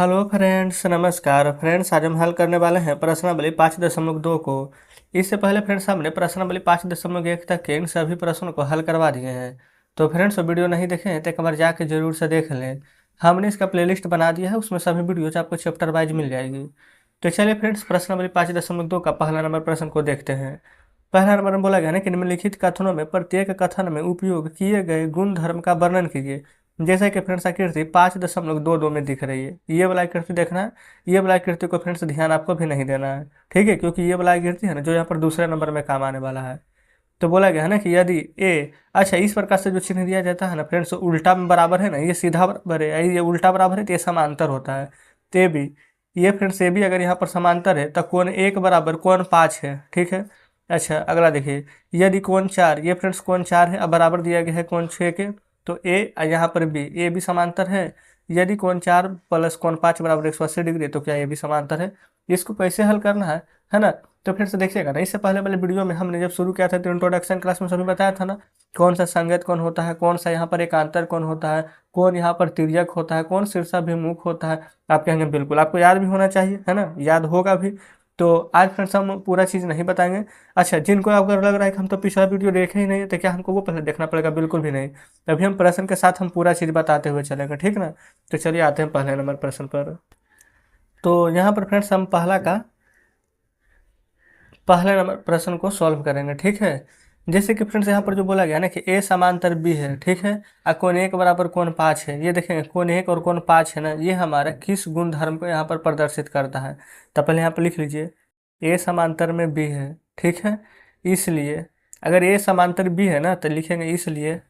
Hello friends, नमस्कार friends. आज हम हल करने वाले हैं प्रश्नावली 5.2 को। इससे पहले फ्रेंड्स हमने प्रश्नावली 5.1 तक के इन सभी प्रश्नों को हल करवा दिए हैं। तो फ्रेंड्स वीडियो नहीं देखे हैं तो एक बार जाके जरूर से देख लें। हमने इसका प्लेलिस्ट बना दिया है, उसमें सभी वीडियोज आपको चैप्टर वाइज मिल जाएगी। तो चलिए फ्रेंड्स प्रश्नावली 5.2 का पहला नंबर प्रश्न को देखते हैं। पहला नंबर में बोला गया ना कि निम्नलिखित कथनों में प्रत्येक कथन में उपयोग किए गए गुण धर्म का वर्णन कीजिए। जैसे कि फ्रेंड्स आकृति 5.22 में दिख रही है, ये वाला आकृति देखना है। ये वाला आकृति को फ्रेंड्स ध्यान आपको भी नहीं देना है, ठीक है, क्योंकि ये वाला आकृति है ना जो यहाँ पर दूसरे नंबर में काम आने वाला है। तो बोला गया है ना कि यदि ए, अच्छा, इस प्रकार से जो चिन्ह दिया जाता है ना फ्रेंड्स, उल्टा में बराबर है ना, ये सीधा बराबर है, ये उल्टा बराबर है तो ये समांतर होता है। तो ये भी, ये फ्रेंड्स ये भी अगर यहाँ पर समांतर है तो कोण 1 बराबर कोण 5 है, ठीक है। अच्छा, अगला देखिए, यदि कोण 4, ये फ्रेंड्स कोण 4 है, अब बराबर दिया गया है कोण 6 के, तो ए यहाँ पर बी, ए भी समांतर है। यदि कोण 4 प्लस कोण 5 बराबर 180 डिग्री, तो क्या ये भी समांतर है। इसको कैसे हल करना है ना। तो फिर से देखिएगा ना, इससे पहले वाले वीडियो में हमने जब शुरू किया था तो इंट्रोडक्शन क्लास में सभी बताया था ना, कौन सा संगत कौन होता है, कौन सा यहाँ पर एकांतर कौन होता है, कौन यहाँ पर तिर्यक होता है, कौन शीर्षाभिमुख होता है। आप कहेंगे बिल्कुल आपको याद भी होना चाहिए, है ना, याद होगा भी। तो आज फ्रेंड्स हम पूरा चीज़ नहीं बताएंगे। अच्छा, जिनको अगर लग रहा है कि हम तो पिछला वीडियो देखे ही नहीं है, तो क्या हमको वो पहले देखना पड़ेगा? बिल्कुल भी नहीं। तभी हम प्रश्न के साथ हम पूरा चीज़ बताते हुए चलेंगे, ठीक ना। तो चलिए आते हैं पहले नंबर प्रश्न पर। तो यहाँ पर फ्रेंड्स हम पहले नंबर प्रश्न को सॉल्व करेंगे, ठीक है। जैसे कि फ्रेंड्स यहाँ पर जो बोला गया ना कि ए समांतर बी है, ठीक है, और कोण 1 बराबर कोण 5 है। ये देखेंगे कोण 1 और कोण 5 है ना, ये हमारा किस गुण धर्म को यहाँ पर प्रदर्शित करता है। तो पहले यहाँ पर लिख लीजिए, ए समांतर में बी है, ठीक है। इसलिए अगर ए समांतर बी है ना, तो लिखेंगे इसलिए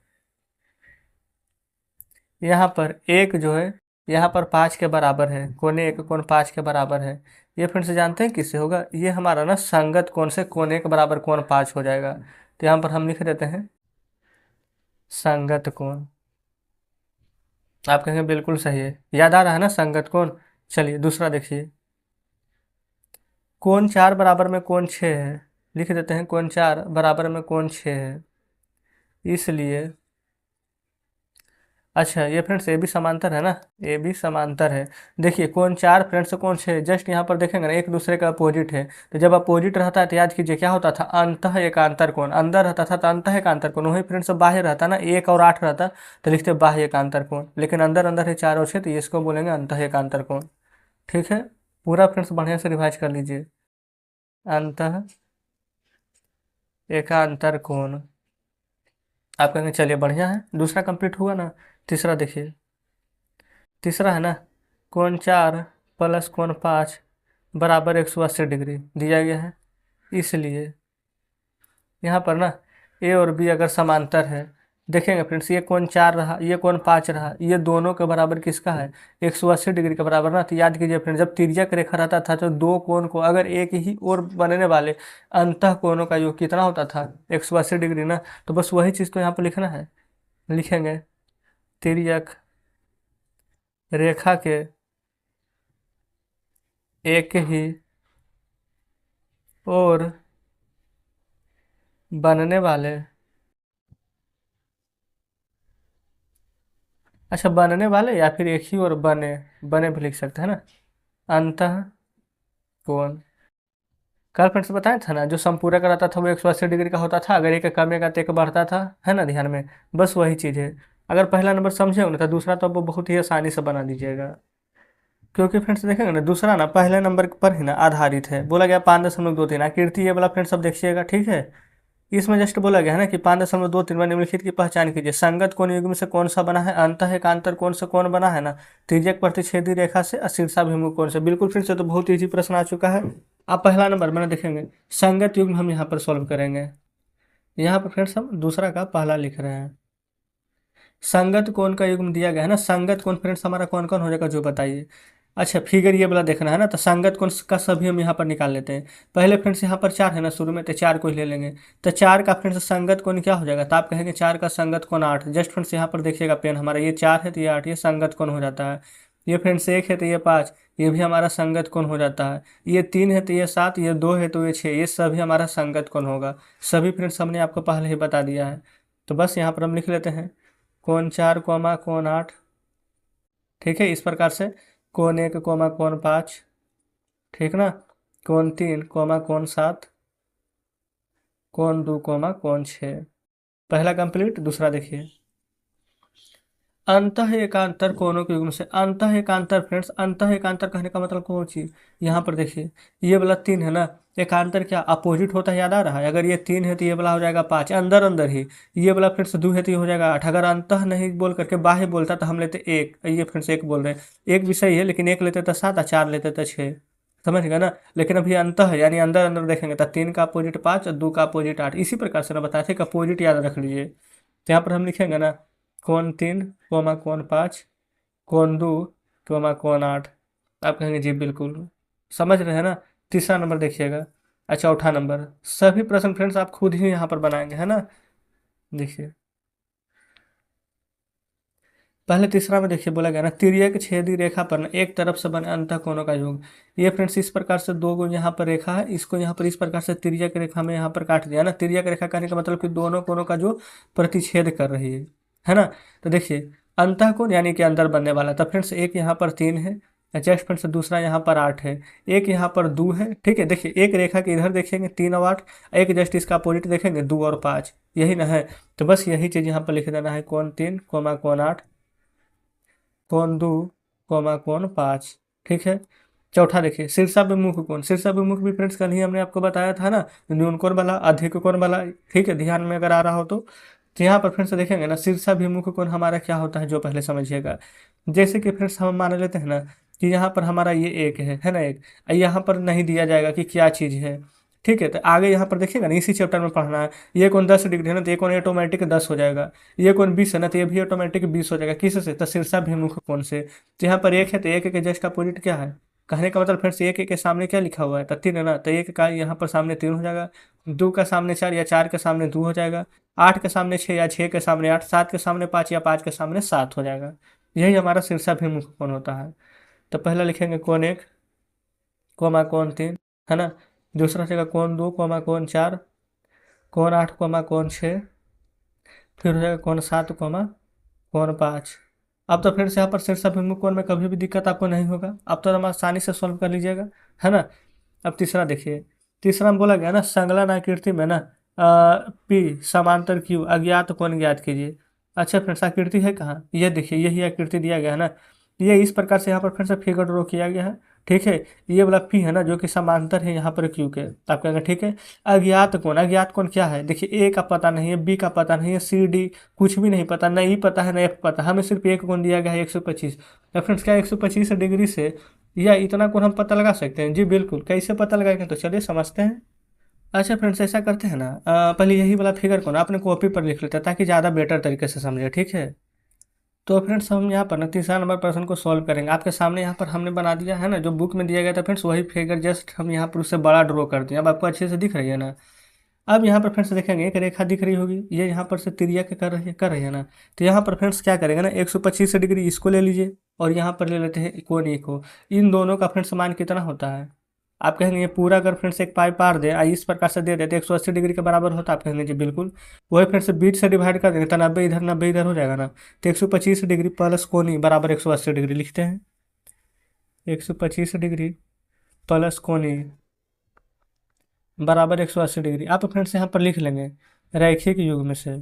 यहाँ पर एक जो है यहाँ पर 5 के बराबर है, कोण 1 कोण 5 के बराबर है। ये फिर से जानते हैं किससे होगा, ये हमारा ना संगत कोण से कोण 1 बराबर कोण 5 हो जाएगा। तो यहाँ पर हम लिख देते हैं संगत कोण। आप कहेंगे बिल्कुल सही है, याद आ रहा है ना संगत कोण। चलिए दूसरा देखिए, कोण 4 बराबर में कोण 6 है। लिख देते हैं कोण 4 बराबर में कोण 6 है, इसलिए अच्छा, ये फ्रेंड्स ए भी समांतर है ना, ए भी समांतर है। देखिए कोण 4 फ्रेंड्स कोण 6 जस्ट यहाँ पर देखेंगे ना, एक दूसरे का अपोजिट है। तो जब अपोजिट रहता है तो याद कीजिए क्या होता था, अंतः एकांतर कोण। अंदर रहता था तो अंतः एकांतर कोण, वही फ्रेंड्स बाहर रहता ना, 1 और 8 रहता तो लिखते बाह्य एकांतर कोण। लेकिन अंदर अंदर है 4 और 6, तो इसको बोलेंगे अंतः एकांतर कोण, ठीक है। पूरा फ्रेंड्स बढ़िया से रिवाइज कर लीजिए, अंतः एकांतर कोण। आप कहेंगे चलिए बढ़िया है, दूसरा कंप्लीट हुआ ना। तीसरा देखिए, तीसरा है ना, कोण 4 प्लस कोण 5 बराबर 180 डिग्री दिया गया है। इसलिए यहाँ पर ना ए और बी अगर समांतर है, देखेंगे फ्रेंड्स, ये कोण 4 रहा, ये कोण 5 रहा, ये दोनों के बराबर किसका है, 180 डिग्री के बराबर ना। तो याद कीजिए फ्रेंड्स, जब तिर्यक रेखा रहता था तो दो कोण को अगर एक ही ओर बनने वाले अंतः कोणों का योग कितना होता था, 180 डिग्री ना। तो बस वही चीज़ तो यहाँ पर लिखना है, लिखेंगे तिर्यक रेखा के एक ही और बनने वाले, अच्छा बनने वाले या फिर एक ही और बने, बने भी लिख सकते हैं ना, अंतः कोण। कल फ्रेंड्स बताया था ना, जो संपूरक रहता था वो 180 डिग्री का होता था, अगर एक कमेगा तो एक बढ़ता था, है ना, ध्यान में। बस वही चीज़ है। अगर पहला नंबर समझे हो ना तो दूसरा तो वो बहुत ही आसानी से बना दीजिएगा। क्योंकि फ्रेंड्स देखेंगे ना, दूसरा ना पहले नंबर पर ही ना आधारित है। बोला गया 5.23 आकृति ये वाला फ्रेंड्स सब देखिएगा, ठीक है। इसमें जस्ट बोला गया है ना कि 5.23 में निम्नलिखित की पहचान कीजिए। संगत कोण युग्म से कौन सा बना है, अंतः एकांतर कोण से कौन बना है ना, तिर्यक प्रतिच्छेदी रेखा से और शीर्षाभिमुख कोण से। बिल्कुल फ्रेंड्स, तो बहुत ईजी प्रश्न आ चुका है। आप पहला नंबर मैंने देखेंगे, संगत युग्म हम यहाँ पर सॉल्व करेंगे। यहाँ पर फ्रेंड्स हम दूसरा का पहला लिख रहे हैं। संगत कोण का युग्म दिया गया है ना, संगत कोण फ्रेंड्स हमारा कौन कौन हो जाएगा जो बताइए। अच्छा, फिगर ये वाला देखना है ना, तो संगत कोण का सभी हम यहाँ पर निकाल लेते हैं। पहले फ्रेंड्स यहाँ पर 4 है ना शुरू में, तो 4 को ही ले लेंगे। तो 4 का फ्रेंड्स संगत कोण क्या हो जाएगा, तो आप कहेंगे 4 का संगत कोण 8। जस्ट फ्रेंड्स यहाँ पर देखिएगा पेन हमारा, ये 4 है तो ये 8, ये संगत कोण हो जाता है। ये फ्रेंड्स 1 है तो ये 5, ये भी हमारा संगत कोण हो जाता है। ये 3 है तो ये 7, ये 2 है तो ये 6, ये सभी हमारा संगत कोण होगा। सभी फ्रेंड्स हमने आपको पहले ही बता दिया है। तो बस यहाँ पर हम लिख लेते हैं कोण 4 कोण 8, ठीक है, इस प्रकार से। कोण 1, कोण 5, ठीक ना, कोण 3, कोण 7, कोण 2, कोण 6। पहला कंप्लीट। दूसरा देखिए, अंतः एकांतर कोणों के युग्म से। अंतः एकांतर फ्रेंड्स, अंतः एकांतर कहने का मतलब कौन चीज, यहाँ पर देखिए ये वाला 3 है ना, एकांतर क्या अपोजिट होता है, याद आ रहा है। अगर ये 3 है तो ये वाला हो जाएगा 5, अंदर अंदर ही। ये वाला फ्रेंड्स 2 है तो ये हो जाएगा 8। अगर अंतः नहीं बोल करके बाह्य बोलता तो हम लेते 1, ये फ्रेंड्स 1 बोल रहे हैं, 1 भी सही है, लेकिन 1 लेते तो 7 और 4 लेते तो 6। समझ गए ना। लेकिन अभी अंतः है यानी अंदर अंदर देखेंगे तो 3 का अपोजिट 5 और 2 का अपोजिट 8। इसी प्रकार से ना बताए थे कि अपोजिट याद रख लीजिए। तो यहाँ पर हम लिखेंगे ना, कोण 3, कोण 5, कोण 2, कोण 8। आप कहेंगे जी बिल्कुल समझ रहे हैं ना। तीसरा नंबर देखिएगा, चौथा नंबर। सभी प्रश्न फ्रेंड्स आप खुद ही यहाँ पर बनाएंगे, है ना। देखिए पहले तीसरा में देखिए बोला गया ना, तिर्यक छेदी रेखा पर ना एक तरफ से बने अंतःकोणों का योग। ये फ्रेंड्स इस प्रकार से दो गो यहाँ पर रेखा है, इसको यहाँ पर इस प्रकार से तिर्यक रेखा में यहाँ पर काट दिया ना। तिर्यक रेखा कहने का मतलब कि दोनों कोणों का जो प्रतिच्छेद कर रही है ना। तो देखिए अंतःकोण यानी कि अंदर बनने वाला, तो फ्रेंड्स एक यहाँ पर 3 है, जस्ट फ्रेंड्स दूसरा यहाँ पर 8 है, एक यहाँ पर 2 है। ठीक है, देखिए एक रेखा के इधर देखेंगे 3 और 8, एक जस्ट इसका अपोजिट देखेंगे 2 और 5, यही ना है। तो बस यही चीज़ यहाँ पर लिख देना है, कोण 3, कोण 8, कोण 2, कोण 5। ठीक है। चौथा देखिए शीर्षाभिमुख कोण। शीर्षाभिमुख भी फ्रेंड्स कल ही हमने आपको बताया था ना, न्यून कोण वाला, अधिक कोण वाला। ठीक है, ध्यान में अगर आ रहा हो तो यहाँ पर फ्रेंड्स देखेंगे ना, शीर्षाभिमुख कोण हमारा क्या होता है जो पहले समझिएगा। जैसे कि फ्रेंड्स हम मान लेते हैं ना कि यहाँ पर हमारा ये एक है ना, एक यहाँ पर नहीं दिया जाएगा कि क्या चीज़ है। ठीक है, तो आगे यहाँ पर देखिएगा ना, इसी चैप्टर में पढ़ना है। ये कोण 10 डिग्री है ना, तो ये कोण ऑटोमेटिक 10 हो जाएगा। ये कोण 20 है ना, तो ये भी ऑटोमेटिक 20 हो जाएगा। किससे, तो शीर्षाभिमुख कोण से। तो यहाँ पर एक है तो एक के जस्ट अपोजिट क्या है, कहने का मतलब फ्रेंड्स एक के सामने क्या लिखा हुआ है, तो 3 है ना, तो एक का यहाँ पर सामने 3 हो जाएगा, 2 का सामने 4 या 4 के सामने 2 हो जाएगा, 8 के सामने 6 या 6 के सामने 8, 7 के सामने 5 या 5 के सामने 7 हो जाएगा। यही हमारा शीर्षाभिमुख कोण होता है। तो पहला लिखेंगे कोण 1, कोण 3, है ना। दूसरा रहेगा कोण 2, कोण 4, कोण 8, कोण 6, फिर हो जाएगा कोण 7, कोण 5। अब तो फ्रेंड्स यहाँ पर शीर्षाभिमुख कोण में कभी भी दिक्कत आपको नहीं होगा, अब तो हम आसानी से सॉल्व कर लीजिएगा, है ना। अब तीसरा देखिए, तीसरा में बोला गया ना, संलग्न आकृति में ना पी समांतर क्यू अज्ञात कोण ज्ञात कीजिए। अच्छा फ्रेंड्स आकृति है कहाँ, ये देखिए यही आकृति दिया गया है ना। ये इस प्रकार से यहाँ पर फिर से फिगर ड्रॉ किया गया है। ठीक है, ये वाला पी है ना जो कि समांतर है यहाँ पर क्यू के, तो आप कहेंगे ठीक है। अज्ञात कोण क्या है, देखिए ए का पता नहीं है, बी का पता नहीं है, सी डी कुछ भी नहीं पता, न ई पता है न एफ पता, हमें सिर्फ एक कोण दिया गया है 125। तो फ्रेंड्स क्या 125 डिग्री से या इतना कोण हम पता लगा सकते हैं, जी बिल्कुल। कैसे पता लगाएंगे, तो चलिए समझते हैं। अच्छा फ्रेंड्स ऐसा करते हैं ना, पहले यही वाला फिगर को ना अपने कॉपी पर लिख लेते हैं ताकि ज़्यादा बेटर तरीके से समझे। ठीक है, तो फ्रेंड्स हम यहाँ पर ना तीसरा नंबर प्रश्न को सॉल्व करेंगे। आपके सामने यहाँ पर हमने बना दिया है ना, जो बुक में दिया गया था फ्रेंड्स वही फिगर, जस्ट हम यहाँ पर उससे बड़ा ड्रॉ कर दिए। अब आपको अच्छे से दिख रही है ना। अब यहाँ पर फ्रेंड्स देखेंगे एक रेखा दिख रही होगी, ये यहाँ पर से तिर्यक कर रही है ना। तो यहाँ पर फ्रेंड्स क्या करेंगे ना, 125 डिग्री इसको ले लीजिए और यहाँ पर ले लेते हैं कोण ए को। इन दोनों का फ्रेंड्स मान कितना होता है, आप कहेंगे ये पूरा अगर फ्रेंड्स एक पाई पार दे इस प्रकार से दे देते 180 डिग्री के बराबर होता, आप कहेंगे जी बिल्कुल। वही फ्रेंड्स 20 से डिवाइड कर देंगे तो 90 इधर हो जाएगा ना। तो 125 डिग्री प्लस कोण बराबर 180 डिग्री लिखते हैं। 125 डिग्री प्लस कोण बराबर 180 डिग्री। आप फ्रेंड्स यहाँ पर लिख लेंगे रैखिक युग में से।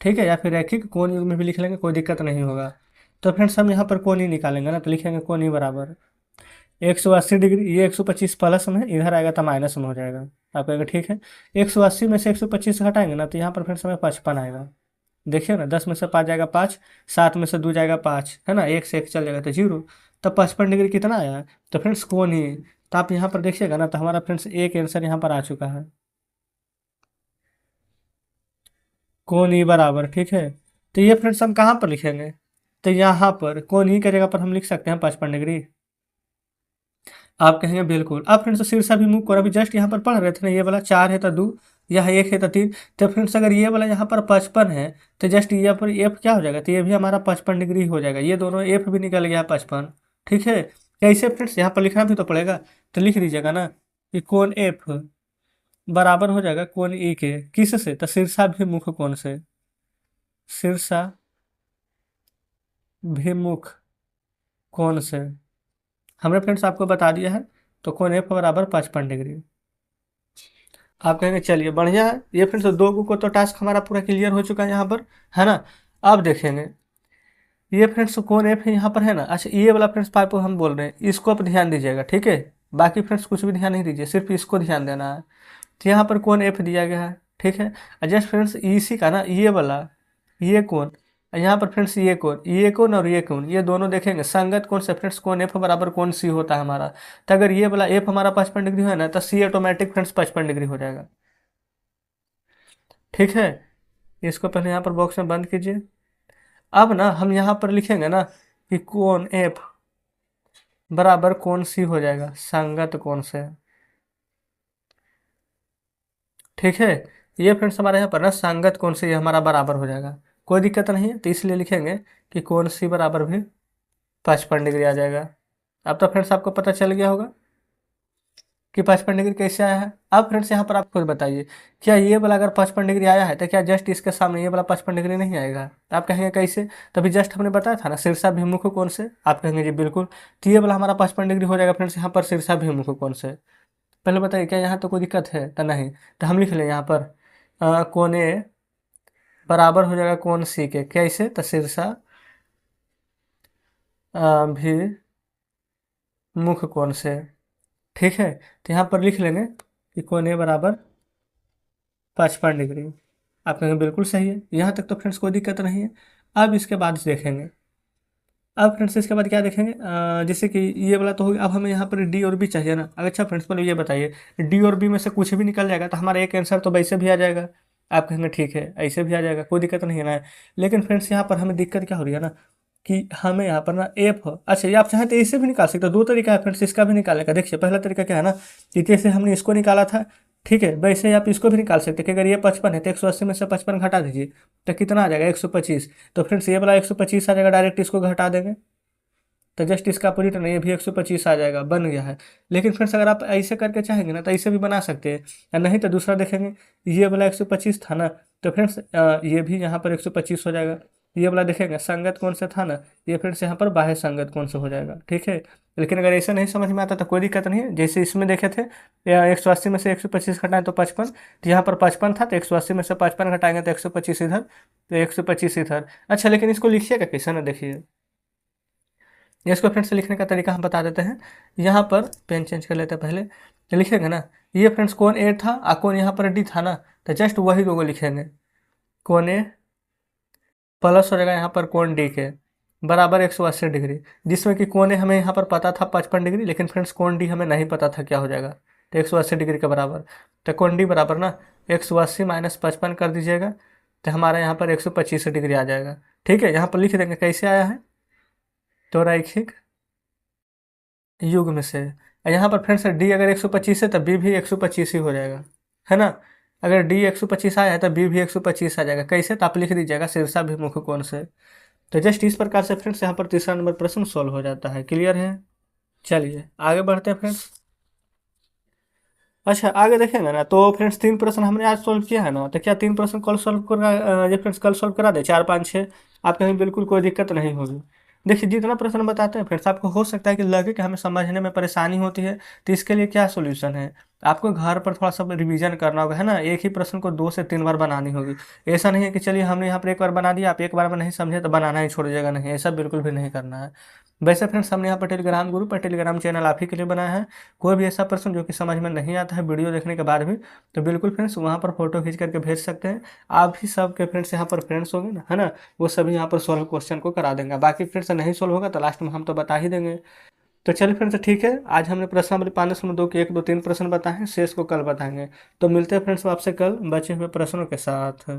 ठीक है, या फिर रैखिक कोण युग में भी लिख लेंगे, कोई दिक्कत नहीं होगा। तो फ्रेंड्स हम यहाँ पर कोण निकालेंगे ना, तो लिखेंगे कोण बराबर 180 डिग्री। ये 125 प्लस में, इधर आएगा तो माइनस में हो जाएगा। आप कहेंगे ठीक है, 180 में से 125 हटाएंगे ना, तो यहाँ पर फ्रेंड्स हमें 55 आएगा। देखिए ना, 10 में से 5 जाएगा 5, 7 में से 2 जाएगा 5, है ना, 1 से 1 चल जाएगा तो 0। तो 55 डिग्री कितना आया, तो फ्रेंड्स कोण ही। तो आप यहाँ पर देखिएगा ना, तो हमारा फ्रेंड्स एक आंसर यहाँ पर आ चुका है, कोण बराबर। ठीक है, तो ये फ्रेंड्स हम कहाँ पर लिखेंगे, तो यहाँ पर कोण ही की जगह पर हम लिख सकते हैं 55 डिग्री। आप कहेंगे बिल्कुल। अब फ्रेंड्स शीर्षाभिमुख कोण अभी जस्ट यहाँ पर पढ़ रहे थे ना, ये वाला 4 है तो 2, यह 1 है तो 3। तो फ्रेंड्स अगर ये वाला यहाँ पर 55 है तो जस्ट यहाँ पर एफ क्या हो जाएगा, तो ये भी हमारा 55 डिग्री हो जाएगा। ये दोनों एफ भी निकल गया 55। ठीक है, कैसे फ्रेंड्स यहाँ पर लिखना भी तो पड़ेगा, तो लिख दीजिएगा ना कि कोण एफ बराबर हो जाएगा कोण ई के, किससे, तो शीर्षाभिमुख कोण से। शीर्षा भिमुख कोण से हमने फ्रेंड्स आपको बता दिया है। तो कोण एफ बराबर 55 डिग्री। आप कहेंगे चलिए बढ़िया है, ये फ्रेंड्स दो को तो टास्क हमारा पूरा क्लियर हो चुका है यहाँ पर, है ना। अब देखेंगे ये फ्रेंड्स कोण एफ यहाँ पर है ना। अच्छा ये वाला फ्रेंड्स पाइप हम बोल रहे हैं, इसको आप ध्यान दीजिएगा, ठीक है। बाकी फ्रेंड्स कुछ भी ध्यान नहीं दीजिए, सिर्फ इसको ध्यान देना है। तो यहाँ पर कोण एफ दिया गया है, ठीक है। जस्ट फ्रेंड्स इसी का ना ये वाला ये कोण, यहाँ पर फ्रेंड्स ये कोण और ये कोण, ये दोनों देखेंगे संगत कोण से फ्रेंड्स कोण एफ बराबर कोण सी होता है हमारा। तो अगर ये वाला एफ हमारा 55 डिग्री है ना, तो सी ऑटोमेटिक फ्रेंड्स 55 डिग्री हो जाएगा, ठीक है। इसको पहले यहाँ पर बॉक्स में बंद कीजिए। अब ना हम यहाँ पर लिखेंगे ना कि कोण एफ बराबर कोण सी हो जाएगा संगत कोण से, ठीक है। ये फ्रेंड्स हमारे यहाँ पर ना संगत कोण से ये हमारा बराबर हो जाएगा, कोई दिक्कत नहीं है। तो इसलिए लिखेंगे कि कोण सी बराबर भी 55 डिग्री आ जाएगा। अब तो फ्रेंड्स आपको पता चल गया होगा कि 55 डिग्री कैसे आया है। अब फ्रेंड्स यहाँ पर आप खुद बताइए, क्या ये वाला अगर 55 डिग्री आया है तो क्या जस्ट इसके सामने ये वाला 55 डिग्री नहीं आएगा। आप कहेंगे कैसे, तभी जस्ट हमने बताया था ना शीर्षाभिमुख कोण से। आप कहेंगे जी बिल्कुल, तो ये वाला हमारा 55 डिग्री हो जाएगा फ्रेंड्स यहाँ पर शीर्षाभिमुख कोण से। पहले बताइए क्या यहाँ तो कोई दिक्कत है, तो नहीं। तो हम लिख लें यहाँ पर कोण ए बराबर हो जाएगा कोण सी के, कैसे, तो शीर्षा भी मुख कोण से, ठीक है। तो यहाँ पर लिख लेंगे कि कोण ए बराबर 55 डिग्री। आप कहेंगे बिल्कुल सही है, यहाँ तक तो फ्रेंड्स कोई दिक्कत नहीं है। अब इसके बाद देखेंगे, अब फ्रेंड्स इसके बाद क्या देखेंगे, जैसे कि ये वाला तो हो गया। अब हमें यहाँ पर डी और बी चाहिए ना। अच्छा फ्रेंड्स पहले ये बताइए, डी और बी में से कुछ भी निकल जाएगा तो हमारा एक आंसर तो वैसे भी आ जाएगा। आप कहेंगे ठीक है ऐसे भी आ जाएगा, कोई दिक्कत नहीं है ना। लेकिन फ्रेंड्स यहाँ पर हमें दिक्कत क्या हो रही है ना, कि हमें यहाँ पर ना एफ, अच्छा ये आप चाहें तो इससे भी निकाल सकते हो। दो तरीका है फ्रेंड्स इसका भी निकालने का। देखिए पहला तरीका क्या है ना, कि जैसे हमने इसको निकाला था, ठीक है, वैसे ही आप इसको भी निकाल सकते हैं कि अगर ये 55 है तो 180 में से 55 घटा दीजिए तो कितना आ जाएगा 125। तो फ्रेंड्स ये वाला 125 आ जाएगा, डायरेक्ट इसको घटा देंगे तो जस्ट इसका अपोजिट नहीं, ये भी 125 आ जाएगा, बन गया है। लेकिन फ्रेंड्स अगर आप ऐसे करके चाहेंगे ना तो ऐसे भी बना सकते हैं, या नहीं तो दूसरा देखेंगे, ये वाला 125 था ना, तो फ्रेंड्स ये भी यहाँ पर 125 हो जाएगा। ये वाला देखेंगे संगत कौन सा था ना, ये फ्रेंड्स यहाँ पर बाह्य संगत कौन सा हो जाएगा, ठीक है। लेकिन अगर ऐसा नहीं समझ में आता तो कोई दिक्कत नहीं है। जैसे इसमें देखे थे 180 में से 125 घटाएं तो 55, तो यहाँ पर 55 था तो 180 में से 55 घटाएंगे तो 125 इधर, तो 125 इधर। अच्छा लेकिन इसको लिखिएगा कैसे ना, देखिए इसको फ्रेंड्स लिखने का तरीका हम बता देते हैं। यहाँ पर पेन चेंज कर लेते हैं पहले, तो लिखेंगे ना, ये फ्रेंड्स कोण ए था और कोण यहाँ पर डी था ना, तो जस्ट वही दो को लिखेंगे, कोण ए प्लस हो जाएगा यहाँ पर कोण डी के बराबर 180 डिग्री। जिसमें कि कोण ए हमें यहाँ पर पता था 55 डिग्री, लेकिन फ्रेंड्स कोण डी हमें नहीं पता था क्या हो जाएगा, तो 180 डिग्री के बराबर। तो कोण डी बराबर ना 180 माइनस 55 कर दीजिएगा, तो हमारा यहाँ पर 125 डिग्री आ जाएगा, ठीक है। यहाँ पर लिख देंगे कैसे आया है, तो रैखिक युग में से। यहाँ पर फ्रेंड्स डी अगर 125 है तो बी भी 125 ही हो जाएगा, है ना। अगर डी 125 आया है तो बी भी 125 आ जाएगा, कैसे, तो आप लिख दीजिएगा शीर्षाभिमुख कोण से। तो जस्ट इस प्रकार से फ्रेंड्स यहाँ पर तीसरा नंबर प्रश्न सॉल्व हो जाता है। क्लियर है, चलिए आगे बढ़ते हैं फ्रेंड्स। अच्छा आगे देखेंगे ना, तो फ्रेंड्स 3 प्रश्न हमने आज सॉल्व किया है ना, तो क्या 3 प्रश्न कल सॉल्व करा, ये फ्रेंड्स कल सॉल्व करा दे 4 5 6, आप कहीं बिल्कुल कोई दिक्कत नहीं होगी। देखिए जितना प्रश्न बताते हैं फ्रेंड्स आपको हो सकता है कि लगे कि हमें समझने में परेशानी होती है, तो इसके लिए क्या सोल्यूशन है, आपको घर पर थोड़ा सा रिवीजन करना होगा, है ना। एक ही प्रश्न को 2 से 3 बार बनानी होगी। ऐसा नहीं है कि चलिए हमने यहाँ पर एक बार बना दिया, आप एक बार में नहीं समझे तो बनाना ही छोड़ दीजिएगा, नहीं, ऐसा बिल्कुल भी नहीं करना है। वैसे फ्रेंड्स हमने यहाँ पर टेलीग्राम ग्रुप पर टेलीग्राम चैनल आप ही के लिए बनाया है। कोई भी ऐसा प्रश्न जो कि समझ में नहीं आता है वीडियो देखने के बाद भी, तो बिल्कुल फ्रेंड्स वहाँ पर फोटो खींच करके भेज सकते हैं। आप ही सब के फ्रेंड्स यहाँ पर फ्रेंड्स होंगे ना, है ना, वो सभी यहाँ पर सॉल्व क्वेश्चन को करा देंगे। बाकी फ्रेंड्स नहीं सॉल्व होगा तो लास्ट में हम तो बता ही देंगे। तो चलिए फ्रेंड्स ठीक है, आज हमने प्रश्नावली 5.2 के 1 2 3 प्रश्न बताए हैं, शेष को कल बताएंगे। तो मिलते हैं फ्रेंड्स आपसे कल बचे हुए प्रश्नों के साथ।